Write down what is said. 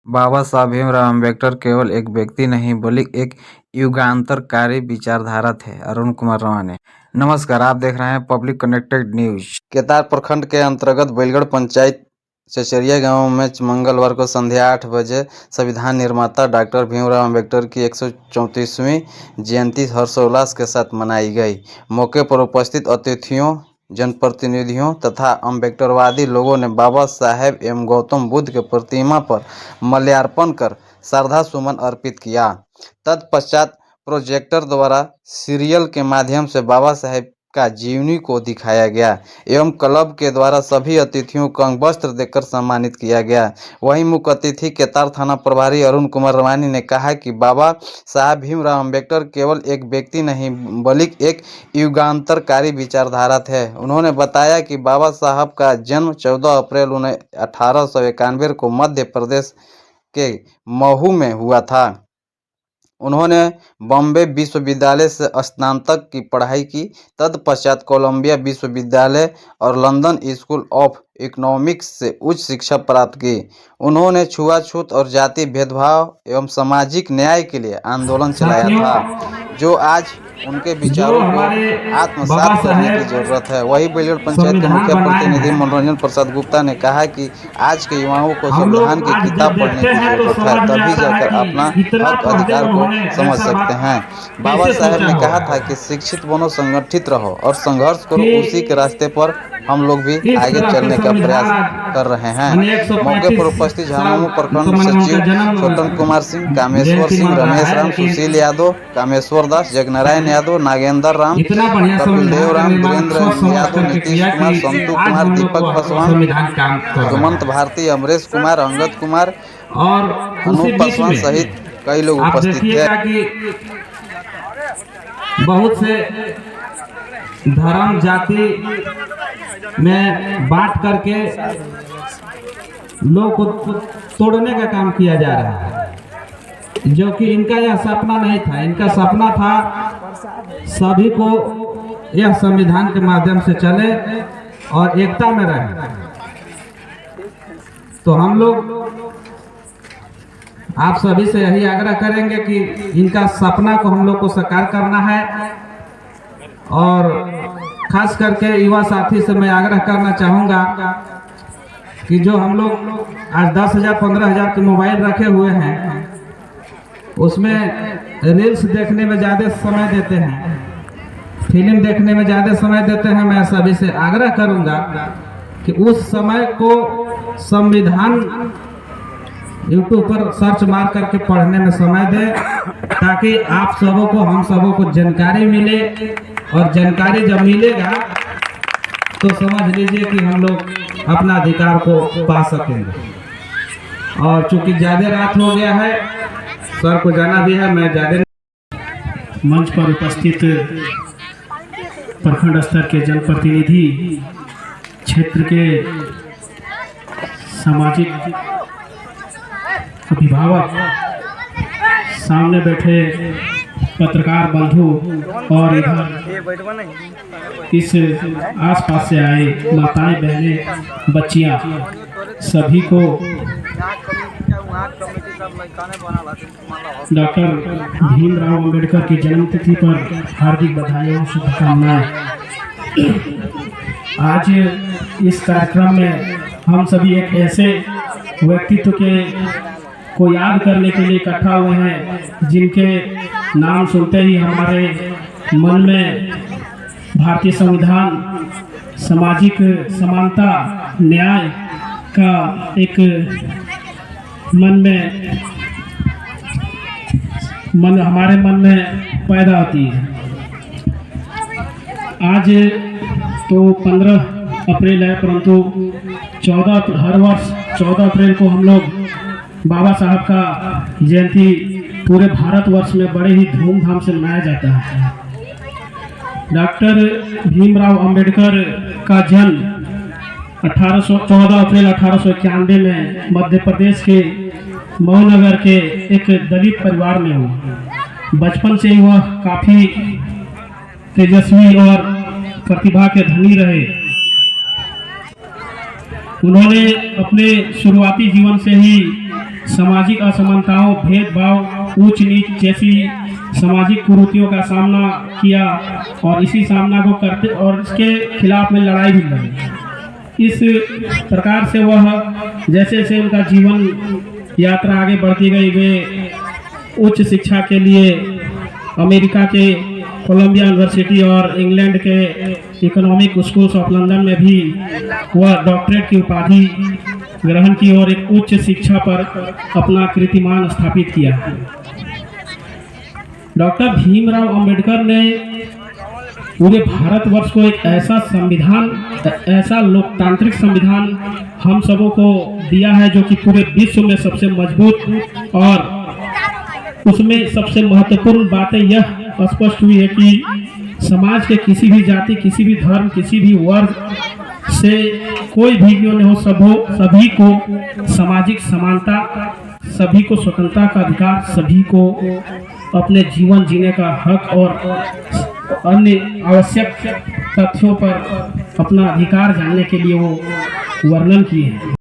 बाबा साहब भीमराव अम्बेडकर केवल एक व्यक्ति नहीं बल्कि एक युगांतरकारी विचारधारा थे। अरुण कुमार रवाने। नमस्कार, आप देख रहे हैं पब्लिक कनेक्टेड न्यूज। केतार प्रखंड के अंतर्गत बैलगढ़ पंचायत चचरिया गांव में मंगलवार को संध्या 8 बजे संविधान निर्माता डॉक्टर भीमराव अम्बेडकर की 134वीं जयंती हर्षोल्लास के साथ मनाई गई। मौके पर उपस्थित अतिथियों, जनप्रतिनिधियों तथा अम्बेडकरवादी लोगों ने बाबा साहेब एवं गौतम बुद्ध के प्रतिमा पर माल्यार्पण कर श्रद्धा सुमन अर्पित किया। तत्पश्चात प्रोजेक्टर द्वारा सीरियल के माध्यम से बाबा साहेब का जीवनी को दिखाया गया एवं क्लब के द्वारा सभी अतिथियों को अंग वस्त्र देकर सम्मानित किया गया। वहीं मुख्य अतिथि केतार थाना प्रभारी अरुण कुमार रवानी ने कहा कि बाबा साहब भीमराव अम्बेडकर केवल एक व्यक्ति नहीं बल्कि एक युगांतरकारी विचारधारा थे। उन्होंने बताया कि बाबा साहब का जन्म 14 अप्रैल 1891 को मध्य प्रदेश के महू में हुआ था। उन्होंने बॉम्बे विश्वविद्यालय से स्नातक की पढ़ाई की। तत्पश्चात कोलंबिया विश्वविद्यालय और लंदन स्कूल ऑफ इकोनॉमिक्स से उच्च शिक्षा प्राप्त की। उन्होंने छुआछूत और जाति भेदभाव एवं सामाजिक न्याय के लिए आंदोलन चलाया था, जो आज उनके विचारों को आत्मसात करने की जरूरत है। वही बैलगढ़ पंचायत के मुख्य प्रतिनिधि मनोरंजन प्रसाद गुप्ता ने कहा कि आज के युवाओं को संविधान की किताब पढ़ने की जरूरत है, तभी जाकर अपना हक अधिकार को समझ सकते हैं। बाबा साहेब ने कहा था कि शिक्षित बनो, संगठित रहो और संघर्ष करो। उसी के रास्ते पर हम लोग भी आगे चलने का प्रयास कर रहे हैं। मौके पर उपस्थित झामुमो प्रखंड सचिव छोटन कुमार सिंह, कामेश्वर सिंह, रमेश राम, सुशील यादव, कामेश्वर दास, जगनारायण यादव, नागेंद्र राम, कपिल देव राम, वीरेंद्र यादव, नीतीश कुमार, संतु कुमार, दीपक पासवान, सुमंत भारती, अमरेश कुमार, अंगद कुमार और अनूप पासवान सहित कई लोग उपस्थित थे। बहुत से धर्म जाति में बांट करके लोग को तोड़ने का काम किया जा रहा है, जो कि इनका यह सपना नहीं था। इनका सपना था सभी को यह संविधान के माध्यम से चले और एकता में रहे। तो हम लोग आप सभी से यही आग्रह करेंगे कि इनका सपना को हम लोग को साकार करना है। और खास करके युवा साथी से मैं आग्रह करना चाहूँगा कि जो हम लोग आज 10,000 15,000 के मोबाइल रखे हुए हैं, उसमें रील्स देखने में ज़्यादा समय देते हैं, फिल्म देखने में ज़्यादा समय देते हैं। मैं सभी से आग्रह करूँगा कि उस समय को संविधान यूट्यूब पर सर्च मार करके पढ़ने में समय दें, ताकि आप सबों को, हम सबों को जानकारी मिले। और जानकारी जब मिलेगा तो समझ लीजिए कि हम लोग अपना अधिकार को पा सकेंगे। और चूंकि ज़्यादा रात हो गया है, सर को जाना भी है, मैं ज़्यादा मंच पर उपस्थित प्रखंड स्तर के जनप्रतिनिधि, क्षेत्र के सामाजिक अभिभावक, सामने बैठे पत्रकार बंधु और इधर इस आसपास से आए माताएं, बहनें, बच्चियां, सभी को डॉक्टर भीमराव अम्बेडकर की जन्मतिथि पर हार्दिक बधाई और शुभकामनाएं। आज इस कार्यक्रम में हम सभी एक ऐसे व्यक्तित्व को याद करने के लिए इकट्ठा हुए हैं, जिनके नाम सुनते ही हमारे मन में भारतीय संविधान, सामाजिक समानता, न्याय का एक हमारे मन में पैदा होती है। आज तो 15 अप्रैल है, परंतु हर वर्ष 14 अप्रैल को हम लोग बाबा साहब का जयंती पूरे भारतवर्ष में बड़े ही धूमधाम से मनाया जाता है। डॉक्टर भीमराव अंबेडकर का जन्म 14 अप्रैल 1891 में मध्य प्रदेश के महू नगर के एक दलित परिवार में हुआ। बचपन से ही वह काफ़ी तेजस्वी और प्रतिभा के धनी रहे। उन्होंने अपने शुरुआती जीवन से ही सामाजिक असमानताओं, भेदभाव, ऊंच नीच जैसी सामाजिक कुरीतियों का सामना किया और इसी सामना को करते और इसके खिलाफ में लड़ाई भी लड़ी। इस प्रकार से वह जैसे जैसे उनका जीवन यात्रा आगे बढ़ती गई, वे उच्च शिक्षा के लिए अमेरिका के कोलंबिया यूनिवर्सिटी और इंग्लैंड के इकोनॉमिक स्कूल्स ऑफ लंदन में भी वह डॉक्टरेट की उपाधि ग्रहण की और एक उच्च शिक्षा पर अपना कीर्तिमान स्थापित किया। डॉक्टर भीमराव अंबेडकर ने पूरे भारतवर्ष को एक ऐसा संविधान, ऐसा लोकतांत्रिक संविधान हम सबों को दिया है जो कि पूरे विश्व में सबसे मजबूत, और उसमें सबसे महत्वपूर्ण बातें यह स्पष्ट हुई है कि समाज के किसी भी जाति, किसी भी धर्म, किसी भी वर्ग से कोई भी क्यों नहीं हो, सभी को सामाजिक समानता, सभी को स्वतंत्रता का अधिकार, सभी को अपने जीवन जीने का हक और अन्य आवश्यक तथ्यों पर अपना अधिकार जानने के लिए वो वर्णन किए हैं।